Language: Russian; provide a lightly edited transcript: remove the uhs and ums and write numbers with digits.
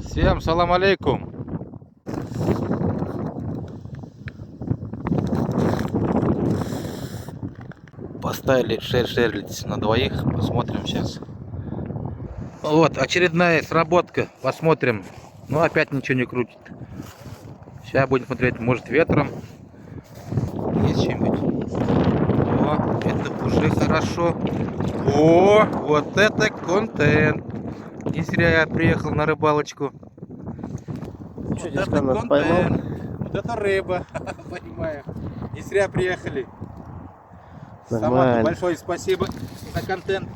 Всем салам алейкум. Поставили шерлиц на двоих. Посмотрим сейчас. Вот, очередная сработка. Посмотрим. Ну, опять ничего не крутит. Сейчас будем смотреть, может, ветром. Есть что-нибудь. О, это уже хорошо. О, вот это контент. Не зря я приехал на рыбалочку. Вот это контент. Вот это рыба. Понимаю. Не зря приехали. Самату большое спасибо за контент.